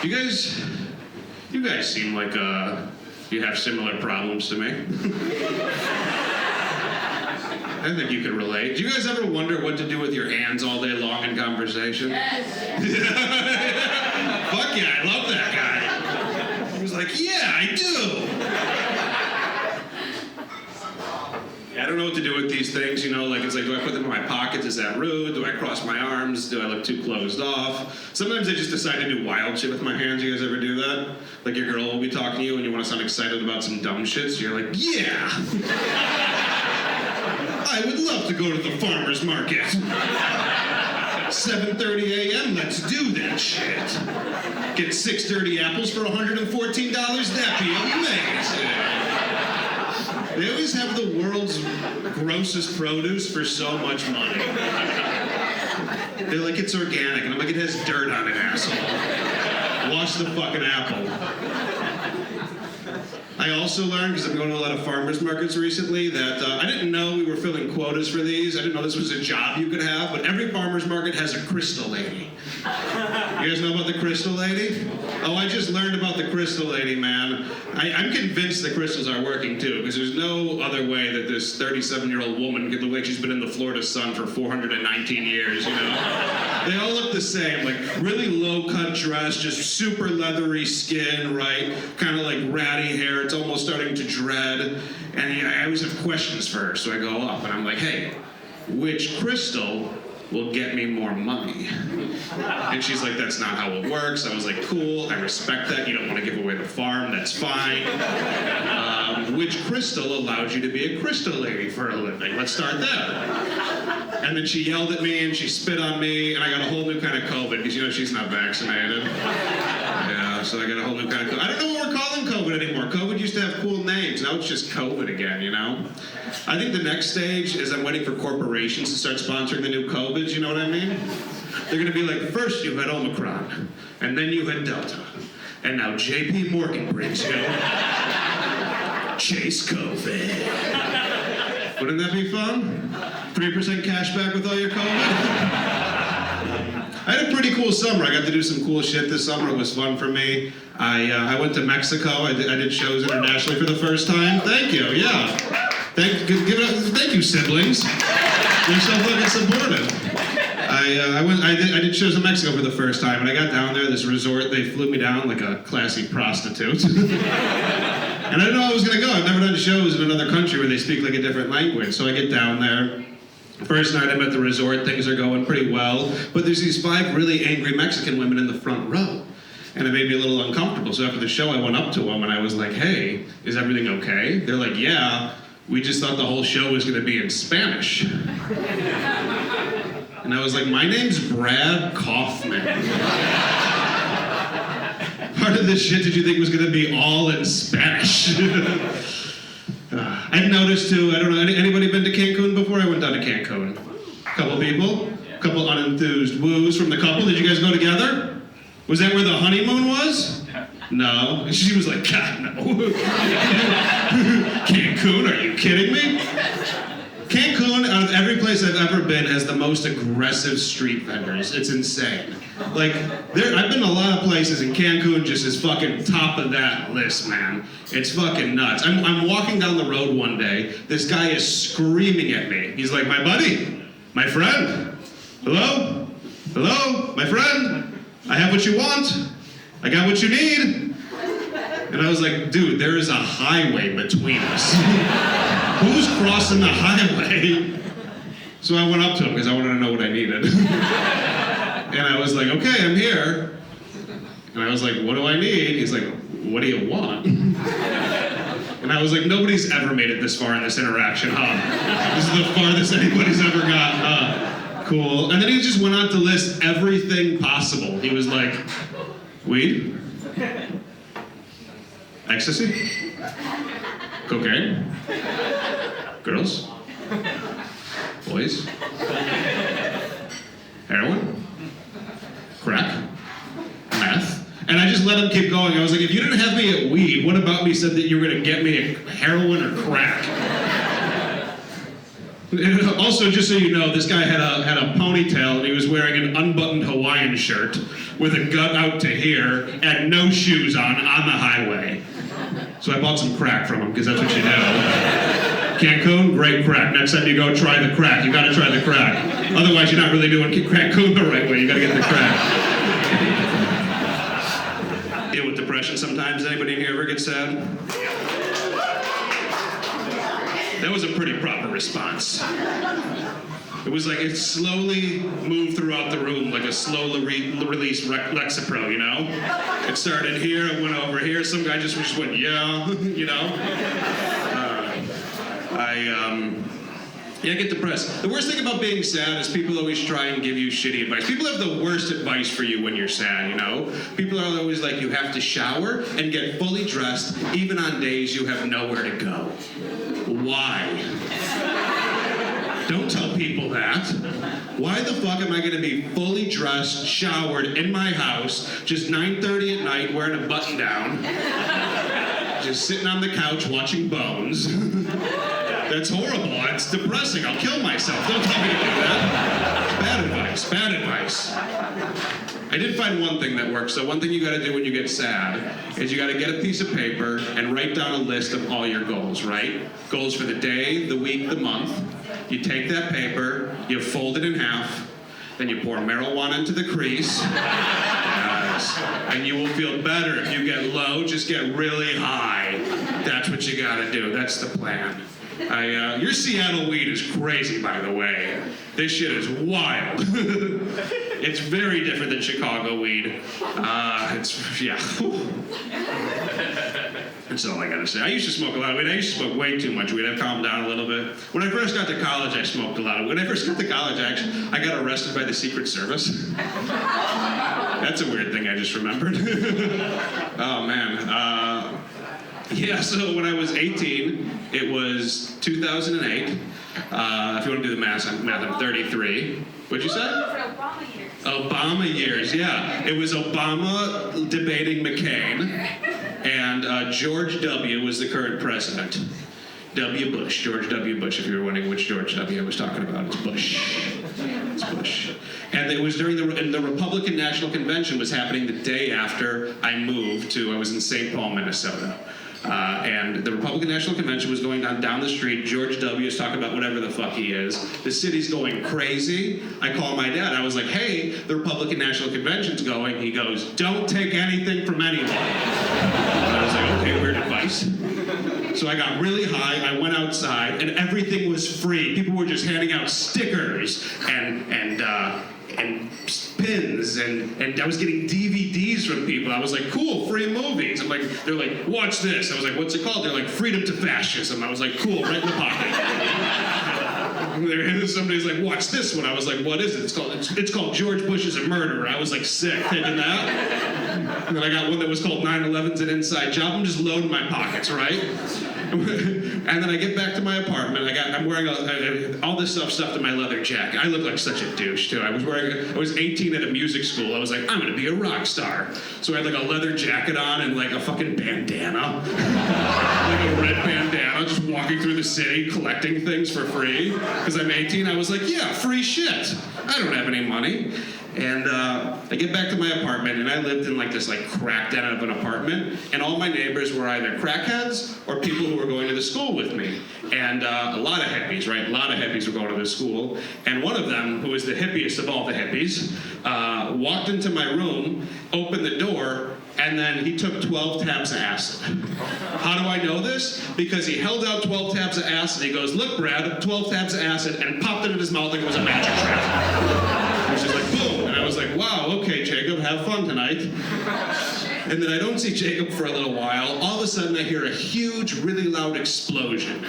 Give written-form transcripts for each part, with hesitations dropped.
You guys seem like you have similar problems to me. I think you can relate. Do you guys ever wonder what to do with your hands all day long in conversation? Yes. Fuck yeah, I love that guy. He was like, yeah, I do. I don't know what to do with these things, you know, like it's like, do I put them in my pockets? Is that rude? Do I cross my arms? Do I look too closed off? Sometimes I just decide to do wild shit with my hands. You guys ever do that? Like your girl will be talking to you and you want to sound excited about some dumb shit, so you're like, yeah! I would love to go to the farmer's market. 7:30 a.m., let's do that shit. Get 6 dirty apples for $114, that'd be amazing. They always have the world's grossest produce for so much money. They're like, it's organic, and I'm like, it has dirt on it, asshole. Wash the fucking apple. I also learned, because I've been going to a lot of farmers markets recently, that I didn't know we were filling quotas for these. I didn't know this was a job you could have, but every farmers market has a crystal lady. You guys know about the crystal lady? Oh, I just learned about the crystal lady, man. I'm convinced the crystals are working too, because there's no other way that this 37-year-old woman could look like she's been in the Florida sun for 419 years, you know? They all look the same, like really low-cut dress, just super leathery skin, right? Kind of like ratty hair. It's almost starting to dread. And I always have questions for her, so I go up and I'm like, hey, which crystal will get me more money? And she's like, that's not how it works. I was like, cool, I respect that. You don't want to give away the farm, that's fine. Which crystal allows you to be a crystal lady for a living? Let's start there. And then she yelled at me and she spit on me and I got a whole new kind of COVID because you know she's not vaccinated. Yeah, so I got a whole new kind of COVID. I don't know what we're calling COVID anymore. COVID used to have cool names. Now it's just COVID again, you know? I think the next stage is I'm waiting for corporations to start sponsoring the new COVIDs, you know what I mean? They're gonna be like, first you had Omicron, and then you had Delta, and now JP Morgan brings you Chase COVID. Wouldn't that be fun? 3% cash back with all your COVID? I had a pretty cool summer. I got to do some cool shit this summer. It was fun for me. I went to Mexico. I did shows internationally for the first time. Thank you, yeah. Thank you, siblings. You're so fucking supportive. I did shows in Mexico for the first time, and I got down there, this resort, they flew me down like a classy prostitute. And I didn't know I was gonna go. I've never done shows in another country where they speak like a different language. So I get down there. First night I'm at the resort, things are going pretty well, but there's these 5 really angry Mexican women in the front row. And it made me a little uncomfortable. So after the show, I went up to them and I was like, hey, is everything okay? They're like, yeah, we just thought the whole show was gonna be in Spanish. And I was like, my name's Brad Kofman. Part of this shit did you think was gonna be all in Spanish? I've noticed too, I don't know, anybody been to Cancun before? I went down to Cancun. Couple people? Couple unenthused woos from the couple. Did you guys go together? Was that where the honeymoon was? No. She was like, God, no. Cancun, are you kidding me? Cancun, out of every place I've ever been, has the most aggressive street vendors. It's insane. Like, I've been to a lot of places, and Cancun just is fucking top of that list, man. It's fucking nuts. I'm walking down the road one day, this guy is screaming at me. He's like, my buddy, my friend, hello? Hello, my friend? I have what you want. I got what you need. And I was like, dude, there is a highway between us. Who's crossing the highway? So I went up to him because I wanted to know what I needed. And I was like, okay, I'm here. And I was like, what do I need? He's like, what do you want? And I was like, nobody's ever made it this far in this interaction, huh? This is the farthest anybody's ever gotten, huh? Cool. And then he just went on to list everything possible. He was like, weed? Ecstasy? Cocaine? Girls? Boys? Heroin? Crack? Meth? And I just let him keep going. I was like, if you didn't have me at weed, what about me said that you were gonna get me a heroin or crack? Also, just so you know, this guy had a ponytail and he was wearing an unbuttoned Hawaiian shirt with a gut out to here and no shoes on the highway. So I bought some crack from him because that's what you do. Cancun, great crack. Next time you go, try the crack. You gotta try the crack. Otherwise, you're not really doing Cancun the right way. You gotta get the crack. Deal with depression sometimes. Anybody in here ever get sad? That was a pretty proper response. It was like it slowly moved throughout the room like a slowly release Lexapro, you know? It started here, it went over here, some guy just went, yeah, you know? I get depressed. The worst thing about being sad is people always try and give you shitty advice. People have the worst advice for you when you're sad, you know? People are always like, you have to shower and get fully dressed even on days you have nowhere to go. Why? Don't tell people that. Why the fuck am I gonna be fully dressed, showered, in my house, just 9:30 at night, wearing a button down, just sitting on the couch watching Bones? That's horrible. It's depressing. I'll kill myself. Don't tell me to do that. Bad advice. Bad advice. I did find one thing that works. So one thing you got to do when you get sad is you got to get a piece of paper and write down a list of all your goals, right? Goals for the day, the week, the month. You take that paper, you fold it in half, then you pour marijuana into the crease. Yes. And you will feel better. If you get low, just get really high. That's what you got to do. That's the plan. Your Seattle weed is crazy, by the way. This shit is wild. It's very different than Chicago weed. Yeah. That's all I gotta say. I used to smoke a lot of weed. I used to smoke way too much weed. I've calmed down a little bit. When I first got to college, I smoked a lot of weed. When I first got to college, I got arrested by the Secret Service. That's a weird thing I just remembered. Oh, man. Yeah, so when I was 18, it was 2008. If you want to do the math, I'm 33. What'd you say? Obama years. Obama years, yeah. It was Obama debating McCain, and George W. was the current president. W. Bush, George W. Bush, if you were wondering which George W. I was talking about, it's Bush. It's Bush. And it was during the Republican National Convention was happening the day after I moved I was in St. Paul, Minnesota. And the Republican National Convention was going on down the street. George W. is talking about whatever the fuck he is. The city's going crazy. I call my dad. I was like, hey, the Republican National Convention's going. He goes, don't take anything from anyone. And I was like, okay, weird advice. So I got really high. I went outside, and everything was free. People were just handing out stickers and pins, and I was getting DVDs from people. I was like, cool, free movies. They're like, watch this. I was like, what's it called? They're like, Freedom to Fascism. I was like, cool, right in the pocket. And somebody's like, watch this one. I was like, what is it? It's called George Bush is a Murderer. I was like, sick, taking that. And then I got one that was called 9/11's an Inside Job. I'm just loading my pockets, right? And then I get back to my apartment. I'm wearing all this stuff stuffed in my leather jacket. I look like such a douche too. I was 18 at a music school. I was like, I'm gonna be a rock star. So I had like a leather jacket on and like a fucking bandana, like a red bandana, just walking through the city collecting things for free. Because I'm 18, I was like, yeah, free shit. I don't have any money. And I get back to my apartment, and I lived in like this like cracked den of an apartment, and all my neighbors were either crackheads or people who were going to the school with me. And a lot of hippies, right? A lot of hippies were going to this school. And one of them, who was the hippiest of all the hippies, walked into my room, opened the door, and then he took 12 tabs of acid. How do I know this? Because he held out 12 tabs of acid, he goes, look, Brad, 12 tabs of acid, and popped it in his mouth like it was a magic trick. It was just like, boom. And I was like, wow, okay, Jacob, have fun tonight. And then I don't see Jacob for a little while. All of a sudden, I hear a huge, really loud explosion.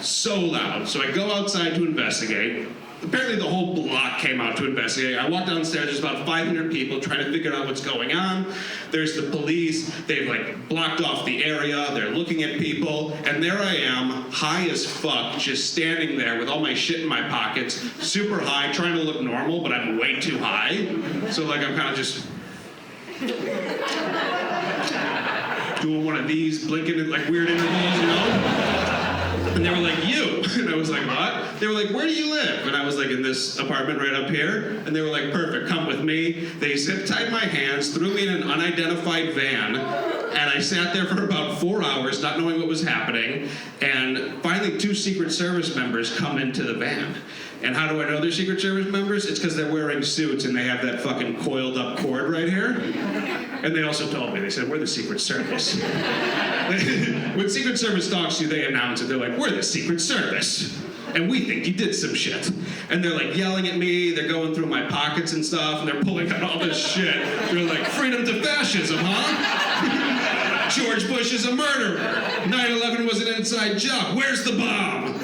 So loud. So I go outside to investigate. Apparently the whole block came out to investigate. I walk downstairs, there's about 500 people trying to figure out what's going on. There's the police, they've like blocked off the area, they're looking at people, and there I am, high as fuck, just standing there with all my shit in my pockets, super high, trying to look normal, but I'm way too high. So like I'm kind of just doing one of these, blinking at like weird intervals, you know? And they were like, you. And I was like, what? They were like, where do you live? And I was like, in this apartment right up here. And they were like, perfect, come with me. They zip tied my hands, threw me in an unidentified van, and I sat there for about 4 hours, not knowing what was happening. And finally, 2 Secret Service members come into the van. And how do I know they're Secret Service members? It's because they're wearing suits and they have that fucking coiled up cord right here. And they also told me, they said, we're the Secret Service. When Secret Service talks to you, they announce it. They're like, we're the Secret Service. And we think you did some shit. And they're like yelling at me, they're going through my pockets and stuff, and they're pulling out all this shit. They're like, freedom to fascism, huh? George Bush is a murderer. 9/11 was an inside job. Where's the bomb?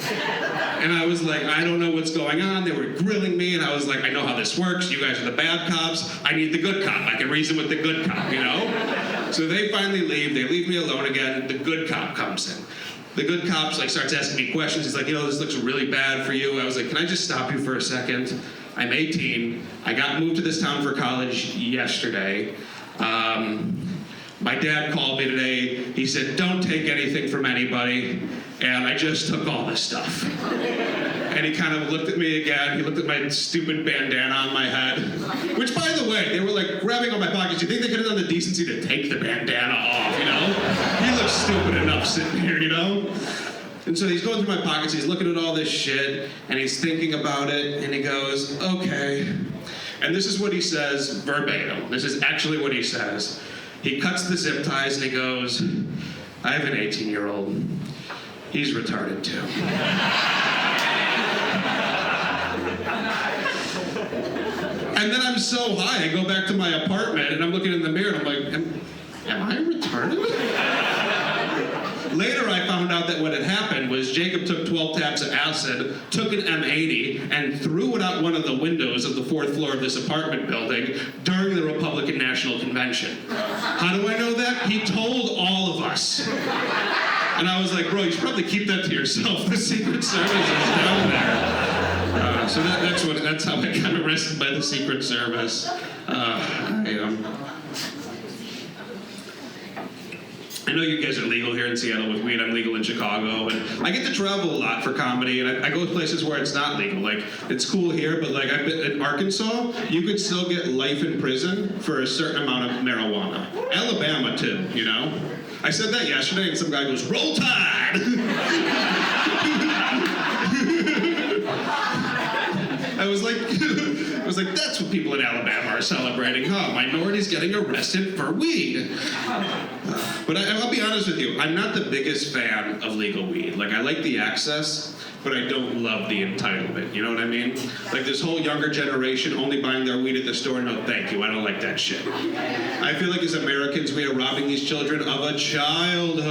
And I was like, I don't know what's going on. They were grilling me, and I was like, I know how this works. You guys are the bad cops. I need the good cop. I can reason with the good cop, you know? So they finally leave. They leave me alone again. The good cop comes in. The good cop like starts asking me questions. He's like, you know, this looks really bad for you. I was like, can I just stop you for a second? I'm 18. I got moved to this town for college yesterday. My dad called me today. He said, don't take anything from anybody. And I just took all this stuff. And he kind of looked at me again. He looked at my stupid bandana on my head. Which, by the way, they were like grabbing on my pockets. You think they could have done the decency to take the bandana off, you know? He looks stupid enough sitting here, you know? And so he's going through my pockets. He's looking at all this shit. And he's thinking about it. And he goes, okay. And this is what he says verbatim. This is actually what he says. He cuts the zip ties and he goes, I have an 18-year-old. He's retarded too. And then I'm so high, I go back to my apartment and I'm looking in the mirror and I'm like, am I retarded? Later I found out that what had happened was Jacob took 12 tabs of acid, took an M80, and threw it out one of the windows of the 4th floor of this apartment building during the Republican National Convention. How do I know that? He told all of us. And I was like, bro, you should probably keep that to yourself. The Secret Service is down there. So that's how I got arrested by the Secret Service. I know you guys are legal here in Seattle with weed. I'm legal in Chicago, and I get to travel a lot for comedy, and I go to places where it's not legal. Like, it's cool here, but like I've been in Arkansas, you could still get life in prison for a certain amount of marijuana. Alabama too, you know? I said that yesterday, and some guy goes, "Roll Tide!" I was like, that's what people in Alabama are celebrating, huh? Minorities getting arrested for weed. But I'll be honest with you, I'm not the biggest fan of legal weed. Like, I like the access, but I don't love the entitlement, you know what I mean? Like, this whole younger generation only buying their weed at the store, no thank you, I don't like that shit. I feel like as Americans, we are robbing these children of a childhood.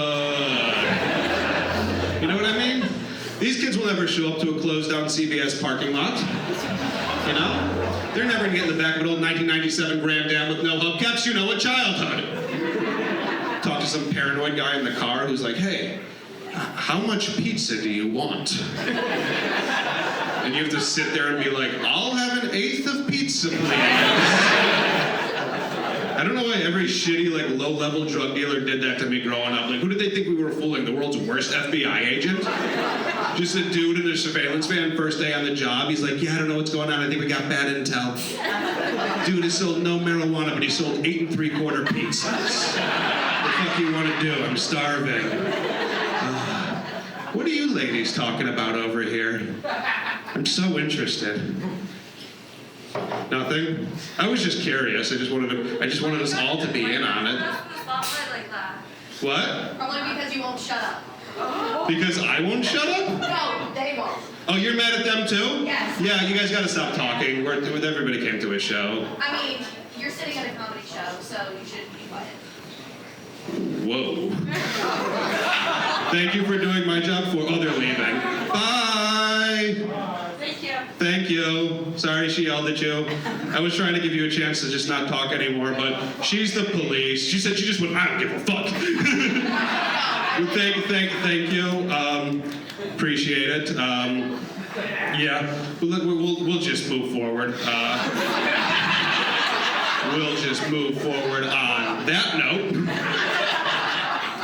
You know what I mean? These kids will never show up to a closed down CVS parking lot, you know? They're never gonna get in the back of an old 1997 Grand Am with no hubcaps, you know, a childhood. Talk to some paranoid guy in the car who's like, hey, how much pizza do you want? And you have to sit there and be like, I'll have an 1/8 of pizza, please. I don't know why every shitty, like, low-level drug dealer did that to me growing up. Like, who did they think we were fooling? The world's worst FBI agent? Just a dude in a surveillance van, first day on the job. He's like, yeah, I don't know what's going on. I think we got bad intel. Dude has sold no marijuana, but he sold 8 3/4 pizzas. What the fuck do you want to do? I'm starving. What are you ladies talking about over here? I'm so interested. Nothing? I was just curious. I just wanted us all to be in on it. Spotlight like that. What? Probably because you won't shut up. Because I won't shut up? No, they won't. Oh, you're mad at them too? Yes. Yeah, you guys gotta stop talking. Everybody came to a show. I mean, you're sitting at a comedy show, so you should be quiet. Whoa. Thank you for doing my job for... Oh, they're leaving. Bye! Thank you. Thank you. Sorry she yelled at you. I was trying to give you a chance to just not talk anymore, but she's the police. She said she just went, I don't give a fuck. Thank you. Appreciate it. Yeah, we'll just move forward. We'll just move forward on that note.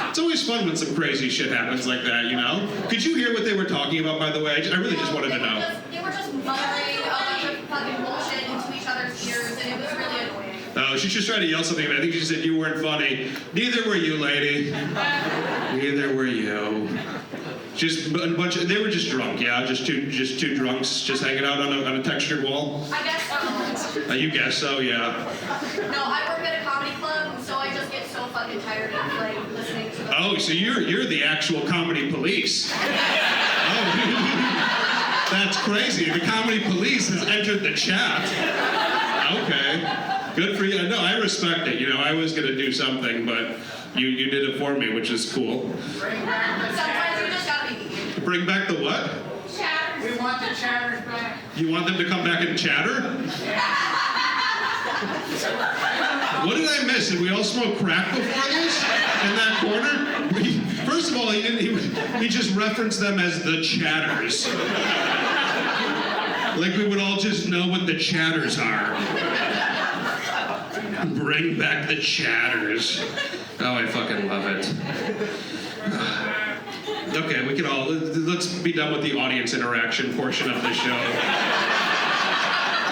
It's always fun when some crazy shit happens like that, you know? Could you hear what they were talking about, by the way? I really just wanted to know. They were just muttering a bunch of fucking bullshit into each other's ears, and it was really annoying. Oh, she just tried to yell something, but I think she said you weren't funny. Neither were you, lady. Neither were you. Just a bunch of, they were just drunk, yeah? Just two drunks just hanging out on a textured wall? I guess so. You guess so, yeah. No, I work at a comedy club, so I just get so fucking tired of like listening to them. Oh, so you're the actual comedy police. Oh, that's crazy. The comedy police has entered the chat. Okay. Good for you. No, I respect it. You know, I was gonna do something, but you did it for me, which is cool. Sometimes you just gotta be mean. Bring back the what? Chatters. We want the chatters back. You want them to come back and chatter? What did I miss? Did we all smoke crack before this? In that corner? First of all, he just referenced them as the chatters. Like we would all just know what the chatters are. Bring back the chatters. Oh, I fucking love it. Okay, we can all, let's be done with the audience interaction portion of the show.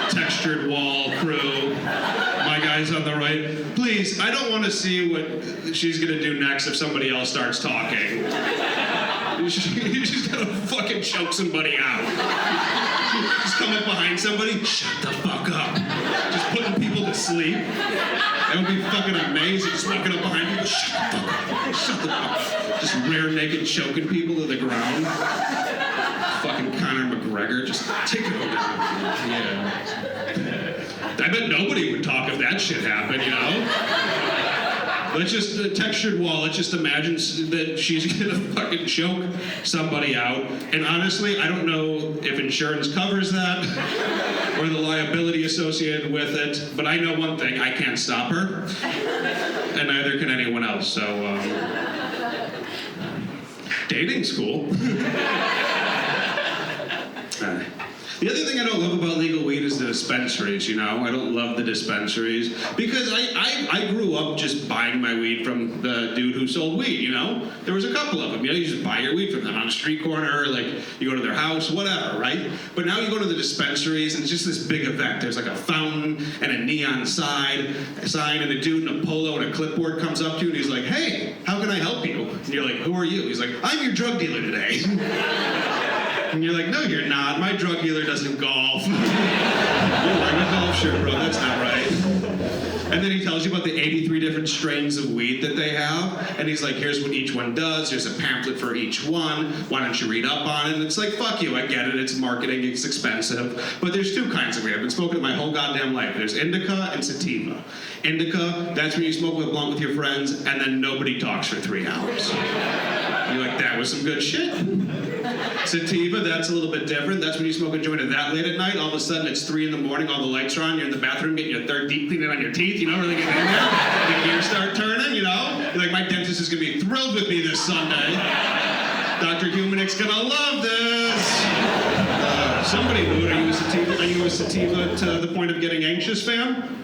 Textured wall crew. My guys on the right. Please, I don't want to see what she's gonna do next if somebody else starts talking. She's gonna fucking choke somebody out. Just come up behind somebody, shut the fuck up. Just putting people to sleep. That would be fucking amazing. Just walking up behind people, shut the fuck up, shut the fuck up. Just rear naked choking people to the ground. Fucking Conor McGregor, just take it over. Yeah. I bet nobody would talk if that shit happened, you know? Let's just, the textured wall, let's just imagine that she's gonna fucking choke somebody out. And honestly, I don't know if insurance covers that or the liability associated with it, but I know one thing, I can't stop her. And neither can anyone else, so, dating's cool. The other thing I don't love about legal weed is the dispensaries, you know? I don't love the dispensaries because I grew up just buying my weed from the dude who sold weed, you know? There was a couple of them, you know? You just buy your weed from them on a street corner, like you go to their house, whatever, right? But now you go to the dispensaries and it's just this big event. There's like a fountain and a neon sign and a dude in a polo and a clipboard comes up to you and he's like, hey, how can I help you? And you're like, who are you? He's like, I'm your drug dealer today. And you're like, no, you're not. My drug dealer doesn't golf. You're wearing a golf shirt, bro. That's not right. And then he tells you about the 83 different strains of weed that they have. And he's like, here's what each one does. There's a pamphlet for each one. Why don't you read up on it? And it's like, fuck you. I get it. It's marketing. It's expensive. But there's two kinds of weed. I've been smoking it my whole goddamn life. There's indica and sativa. Indica, that's when you smoke a blunt with your friends and then nobody talks for 3 hours. You're like, that was some good shit. Sativa, that's a little bit different. That's when you smoke a joint at that late at night. All of a sudden, it's 3 in the morning, all the lights are on, you're in the bathroom getting your third deep cleaning on your teeth, you know, really getting in there. The gears start turning, you know. You're like, my dentist is going to be thrilled with me this Sunday. Dr. Humanick's going to love this. Somebody would. Are you a sativa to the point of getting anxious, fam?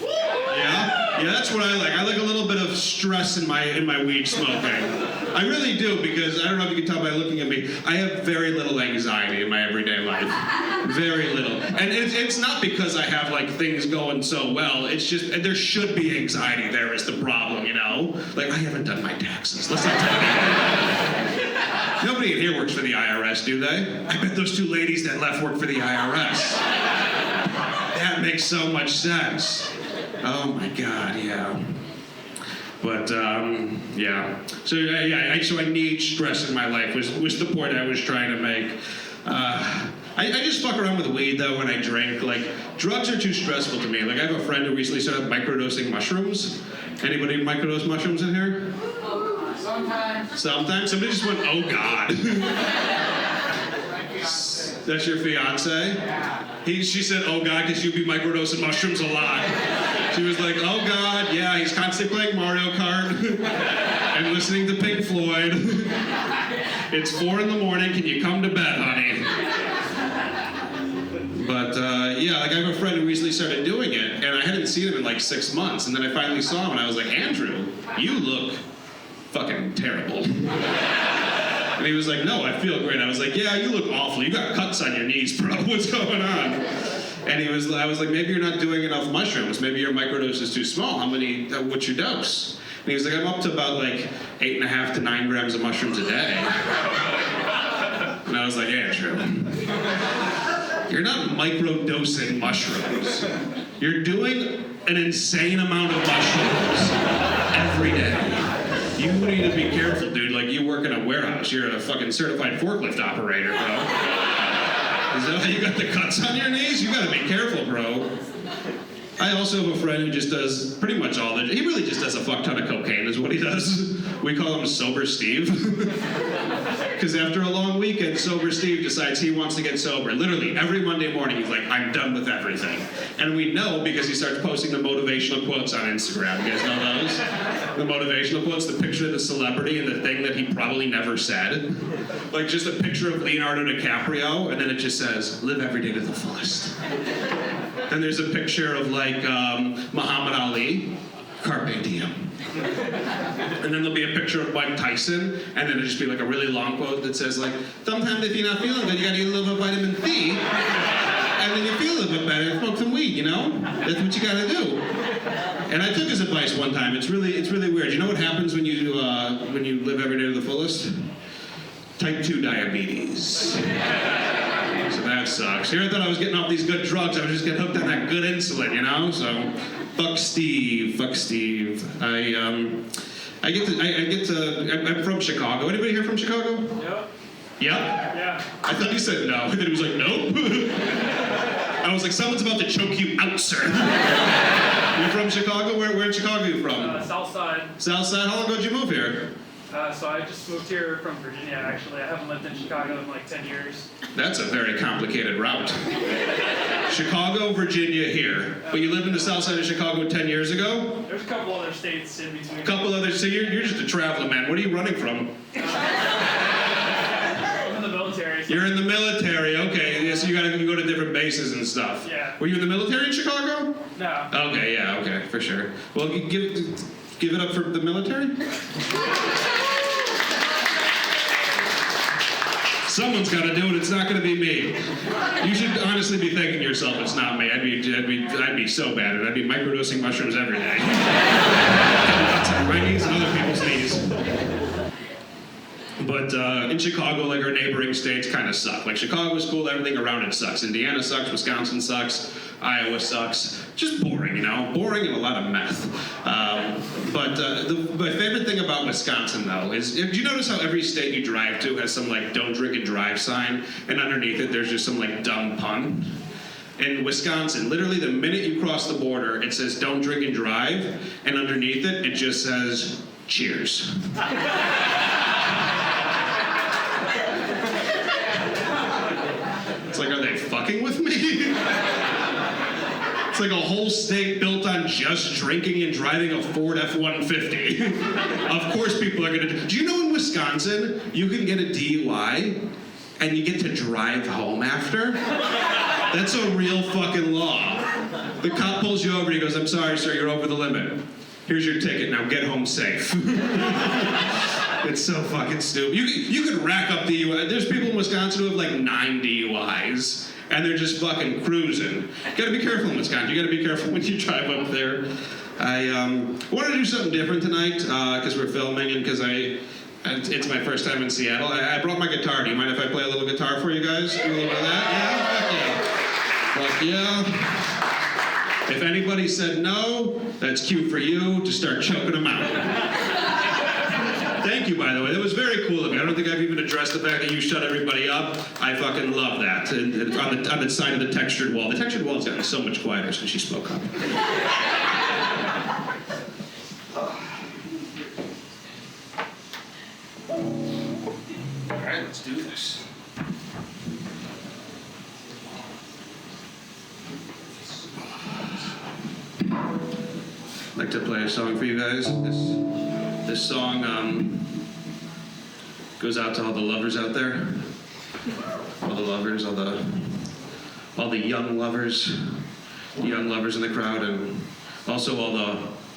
Yeah? Yeah, that's what I like. I like a little bit of stress in my weed smoking. I really do, because I don't know if you can tell by looking at me, I have very little anxiety in my everyday life. Very little. And it's not because I have like things going so well, it's just, there should be anxiety there is the problem, you know? Like, I haven't done my taxes. Let's not talk about it. Nobody in here works for the IRS, do they? I bet those 2 ladies that left work for the IRS. That makes so much sense. Oh my God, yeah. But yeah. So yeah, so I need stress in my life was the point I was trying to make. I just fuck around with weed though when I drink. Like, drugs are too stressful to me. Like, I have a friend who recently started microdosing mushrooms. Anybody microdose mushrooms in here? Sometimes. Sometimes? Somebody just went, oh God. That's your fiance? She said, oh God, because you be microdosing mushrooms a lot. She was like, oh God, yeah, he's constantly playing Mario Kart and listening to Pink Floyd. It's 4 in the morning, can you come to bed, honey? But yeah, like I have a friend who recently started doing it, and I hadn't seen him in like 6 months, and then I finally saw him, and I was like, Andrew, you look fucking terrible. And he was like, no, I feel great. I was like, yeah, you look awful. You got cuts on your knees, bro. What's going on? And I was like, maybe you're not doing enough mushrooms. Maybe your microdose is too small. What's your dose? And he was like, I'm up to about like 8.5 to 9 grams of mushrooms a day. And I was like, yeah, true. You're not microdosing mushrooms. You're doing an insane amount of mushrooms every day. You need to be careful, dude. Like, you work in a warehouse. You're a fucking certified forklift operator, bro. Is that how you got the cuts on your knees? You gotta be careful, bro. I also have a friend who just does pretty much all that. He really just does a fuck ton of cocaine is what he does. We call him Sober Steve. Because after a long weekend, Sober Steve decides he wants to get sober. Literally, every Monday morning, he's like, I'm done with everything. And we know because he starts posting the motivational quotes on Instagram. You guys know those? The motivational quotes, the picture of the celebrity and the thing that he probably never said. Like just a picture of Leonardo DiCaprio, and then it just says, live every day to the fullest. Then there's a picture of like Muhammad Ali, carpe diem. And then there'll be a picture of Mike Tyson, and then it'll just be like a really long quote that says like, sometimes if you're not feeling good, you gotta eat a little bit of vitamin C, and then you feel a little bit better, smoke some weed, you know? That's what you gotta do. And I took his advice one time. It's really weird. You know what happens when you live every day to the fullest? Type 2 diabetes. So that sucks. Here I thought I was getting off these good drugs. I was just getting hooked on that good insulin, you know? So, fuck Steve. I'm from Chicago. Anybody here from Chicago? Yep. Yep? Yeah. I thought he said no. And then he was like, nope. I was like, someone's about to choke you out, sir. You're from Chicago? Where in Chicago are you from? South Side. South Side? How long ago did you move here? So I just moved here from Virginia, actually. I haven't lived in Chicago in like 10 years. That's a very complicated route. Chicago, Virginia, here. But you lived in the south side of Chicago 10 years ago? There's a couple other states in between. A couple others. So you're just a traveler, man. What are you running from? I'm in the military. So You're in the military. Okay. Yeah, so you go to different bases and stuff. Yeah. Were you in the military in Chicago? No. Okay, yeah, okay, for sure. Well, give it up for the military? Someone's got to do it. It's not going to be me. You should honestly be thanking yourself. It's not me. I'd be so bad at it. I'd be microdosing mushrooms every day. My knees and other people's knees. But in Chicago, like our neighboring states kind of suck. Like Chicago's cool, everything around it sucks. Indiana sucks, Wisconsin sucks, Iowa sucks. Just boring, you know? Boring and a lot of meth. My favorite thing about Wisconsin, though, is, do you notice how every state you drive to has some, like, don't drink and drive sign, and underneath it there's just some, like, dumb pun? In Wisconsin, literally the minute you cross the border, it says don't drink and drive, and underneath it, it just says cheers. It's like, are they fucking with me? It's like a whole state built on just drinking and driving a Ford F-150. Of course people are gonna do you know in Wisconsin, you can get a DUI and you get to drive home after? That's a real fucking law. The cop pulls you over, he goes, I'm sorry, sir, you're over the limit. Here's your ticket, now get home safe. It's so fucking stupid. You could rack up DUI. There's people in Wisconsin who have like 9 DUIs, and they're just fucking cruising. You gotta be careful in Wisconsin. You gotta be careful when you drive up there. I wanted to do something different tonight, because we're filming and because it's my first time in Seattle. I brought my guitar. Do you mind if I play a little guitar for you guys? Do a little bit of that? Yeah? Fuck yeah. Fuck yeah. If anybody said no, that's cue for you to start choking them out. Thank you, by the way. That was very cool of you. I don't think I've even addressed the fact that you shut everybody up. I fucking love that. And on the side of the textured wall. The textured wall's gotten so much quieter since she spoke up. All right, let's do this. I'd like to play a song for you guys. This song goes out to all the lovers out there. All the lovers, all the young lovers in the crowd, and also all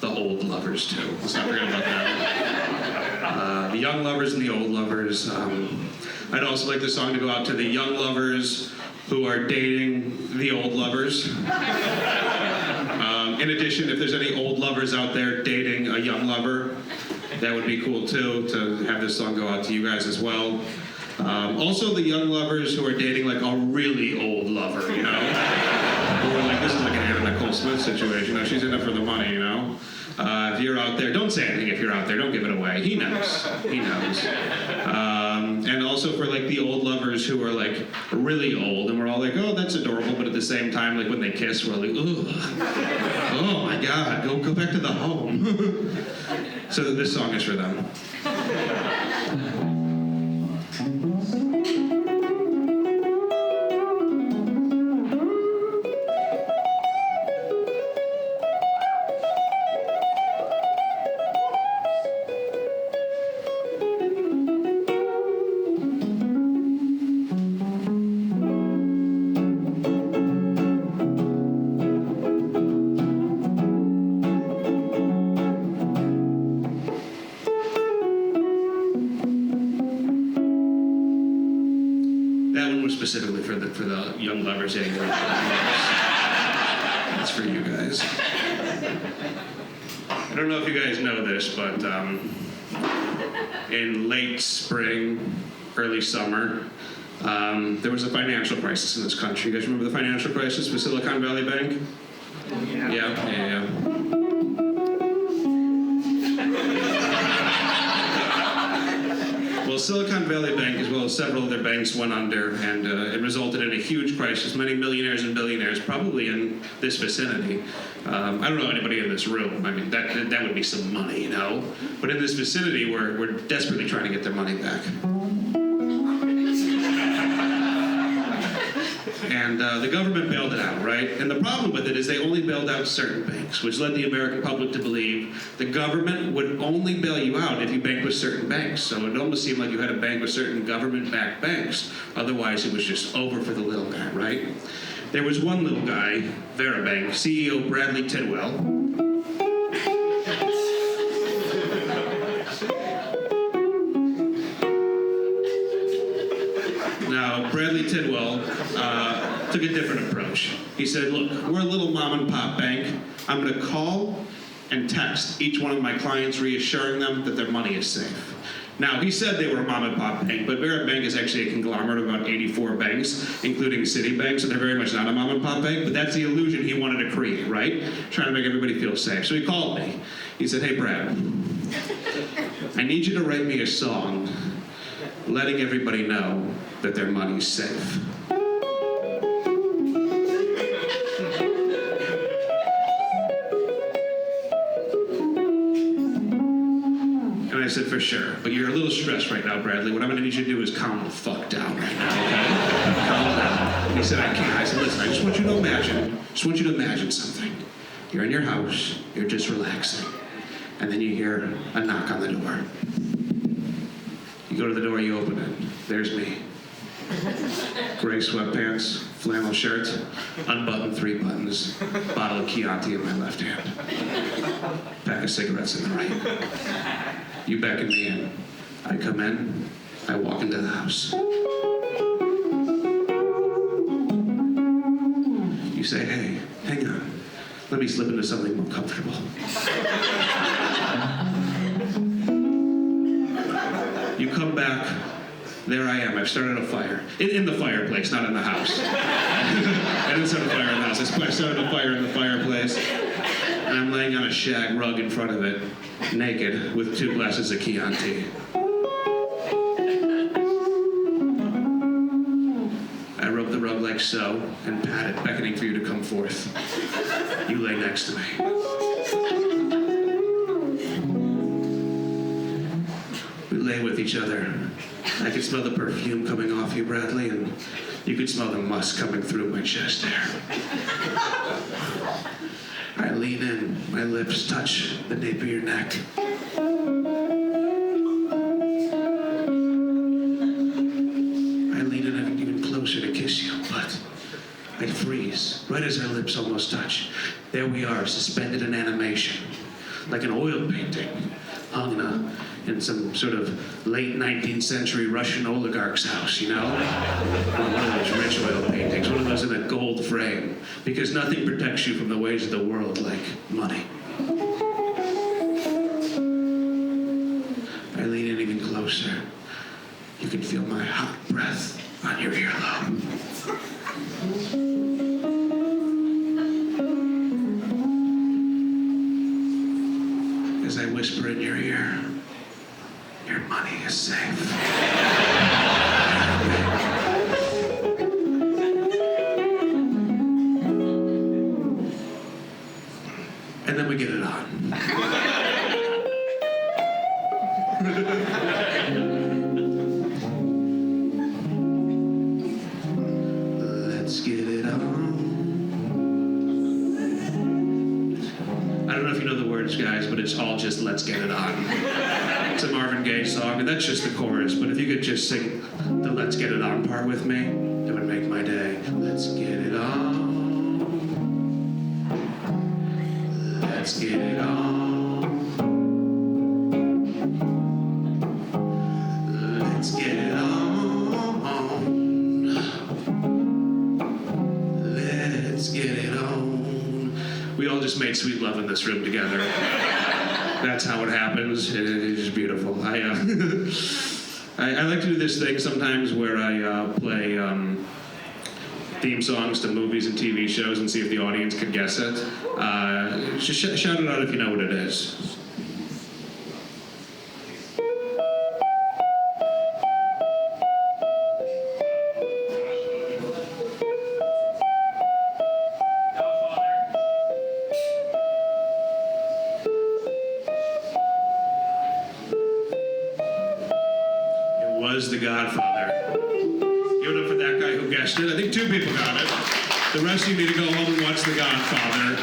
the old lovers too. Let's not forget about that. The young lovers and the old lovers. I'd also like the song to go out to the young lovers who are dating the old lovers. In addition, if there's any old lovers out there dating a young lover, that would be cool too, to have this song go out to you guys as well. Also the young lovers who are dating like a really old lover, you know? Who are like, this is like an Anna Nicole Smith situation, you know, she's in it for the money, you know? If you're out there, don't say anything if you're out there, don't give it away. He knows, he knows. And also for like the old lovers who are like really old and we're all like, oh, that's adorable, but at the same time, like when they kiss, we're like, ugh, oh my God, go back to the home. So this song is for them. Specifically for the young lovers dating the That's for you guys. I don't know if you guys know this, but in late spring, early summer, there was a financial crisis in this country. You guys remember the financial crisis with Silicon Valley Bank? Yeah. Well, Silicon Valley Bank, as well as several other banks, went under, and it resulted in a huge crisis. Many millionaires and billionaires, probably in this vicinity. I don't know anybody in this room. I mean, that would be some money, you know? But in this vicinity, we're desperately trying to get their money back. And the government bailed it out, right? And the problem with it is they only bailed out certain banks, which led the American public to believe the government would only bail you out if you bank with certain banks. So it almost seemed like you had to bank with certain government-backed banks. Otherwise, it was just over for the little guy, right? There was one little guy, Verabank, CEO Bradley Tidwell. Now, Bradley Tidwell took a different approach. He said, look, we're a little mom and pop bank. I'm gonna call and text each one of my clients, reassuring them that their money is safe. Now, he said they were a mom and pop bank, but Barrett Bank is actually a conglomerate of about 84 banks, including Citibank, so they're very much not a mom and pop bank, but that's the illusion he wanted to create, right? Trying to make everybody feel safe. So he called me. He said, hey, Brad, I need you to write me a song letting everybody know that their money's safe. And I said, for sure, but you're a little stressed right now, Bradley. What I'm gonna need you to do is calm the fuck down right now, okay? Calm down. And he said, I can't. I said, listen, I just want you to imagine something. You're in your house, you're just relaxing, and then you hear a knock on the door. You go to the door, you open it. There's me. Gray sweatpants, flannel shirt, unbuttoned 3 buttons, bottle of Chianti in my left hand, pack of cigarettes in the right. You beckon me in. I come in, I walk into the house. You say, hey, hang on. Let me slip into something more comfortable. You come back, there I am. I've started a fire. In the fireplace, not in the house. I didn't start a fire in the house. I started a fire in the fireplace. And I'm laying on a shag rug in front of it, naked, with 2 glasses of Chianti. I rub the rug like so, and pat it, beckoning for you to come forth. You lay next to me. We lay with each other. I could smell the perfume coming off you, Bradley, and you could smell the musk coming through my chest hair. I lean in, my lips touch the nape of your neck. I lean in even closer to kiss you, but I freeze, right as our lips almost touch. There we are, suspended in animation, like an oil painting, hung in some sort of late 19th century Russian oligarch's house, you know? One of those rich oil paintings, one of those in a gold frame, because nothing protects you from the ways of the world like money. I lean in even closer. You can feel my hot breath on your earlobe. As I whisper in your ear, your money is safe. And then we get it on. Let's get it on. I don't know if you know the words, guys, but it's all just "Let's get it on." It's a Marvin Gaye song, and that's just the chorus. But if you could just sing the "Let's get it on" part with me, it would make my day. Let's get it on. Let's get it on. Let's get it on. Let's get it on. We all just made sweet love in this room together. That's how it happens. It is beautiful. I like to do this thing sometimes where I play theme songs to movies and TV shows and see if the audience can guess it. Just shout it out if you know what it is. Was The Godfather. Give it up for that guy who guessed it. I think 2 people got it. The rest of you need to go home and watch The Godfather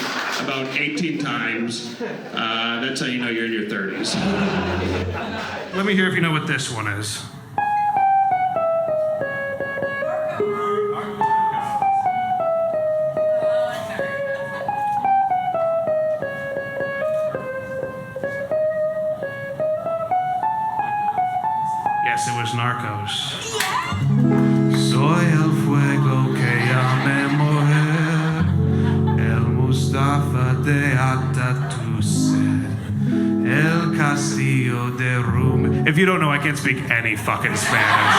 about 18 times. That's how you know you're in your 30s. Let me hear if you know what this one is. Yes, it was Narcos. Soy el fuego que ya me morir, el Mustafa de Atatürk, el Castillo de Rum. If you don't know, I can't speak any fucking Spanish.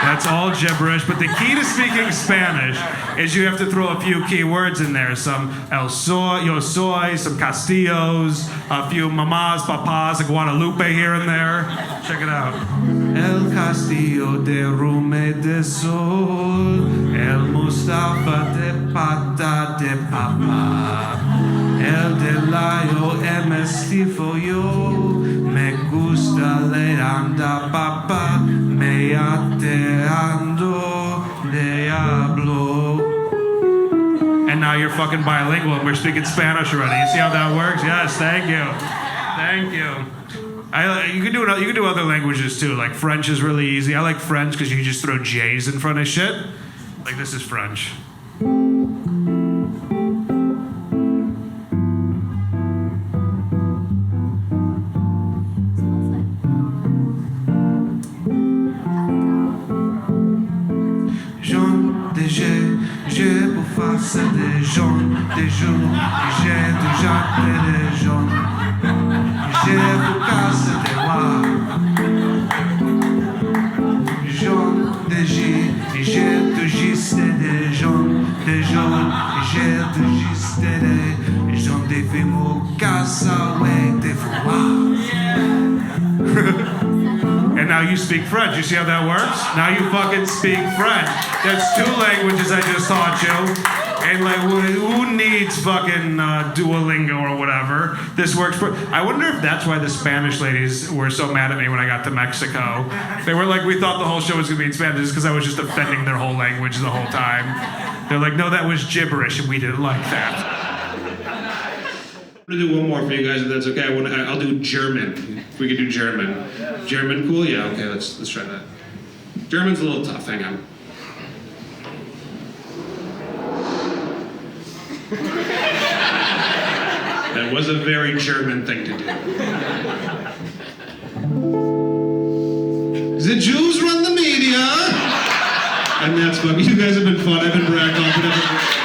That's all gibberish, but the key to speaking Spanish is you have to throw a few key words in there. Some el soy, yo soy, some castillos, a few mamas, papas, a Guadalupe here and there. Check it out. El Castillo de Rume de Sol, el Mustafa de Pata de Papa, el de Layo Emestifo yo, me gusta le anda papa, me ateando diablo. And now you're fucking bilingual and we're speaking Spanish already. You see how that works? Yes, thank you. Thank you. You can do other languages too. Like French is really easy. I like French because you can just throw J's in front of shit. Like this is French. Jean de j'ai pour face des gens, des jours, j'ai déjà fait des gens. J'ai pour casse des rois. Jean de j'ai de juste des gens, j'ai de juste des gens, des films au casse ouais des fois. And now you speak French. You see how that works? Now you fucking speak French. That's 2 languages I just taught you. And like, who needs fucking Duolingo or whatever? This works for. I wonder if that's why the Spanish ladies were so mad at me when I got to Mexico. They were like, we thought the whole show was gonna be in Spanish because I was just offending their whole language the whole time. They're like, no, that was gibberish, and we didn't like that. I'm gonna do one more for you guys, if that's okay. I'll do German. If we could do German. German, cool? Yeah, okay, let's try that. German's a little tough, hang on. That was a very German thing to do. The Jews run the media. And that's fucking. You guys have been fun. I've been Brad Kofman.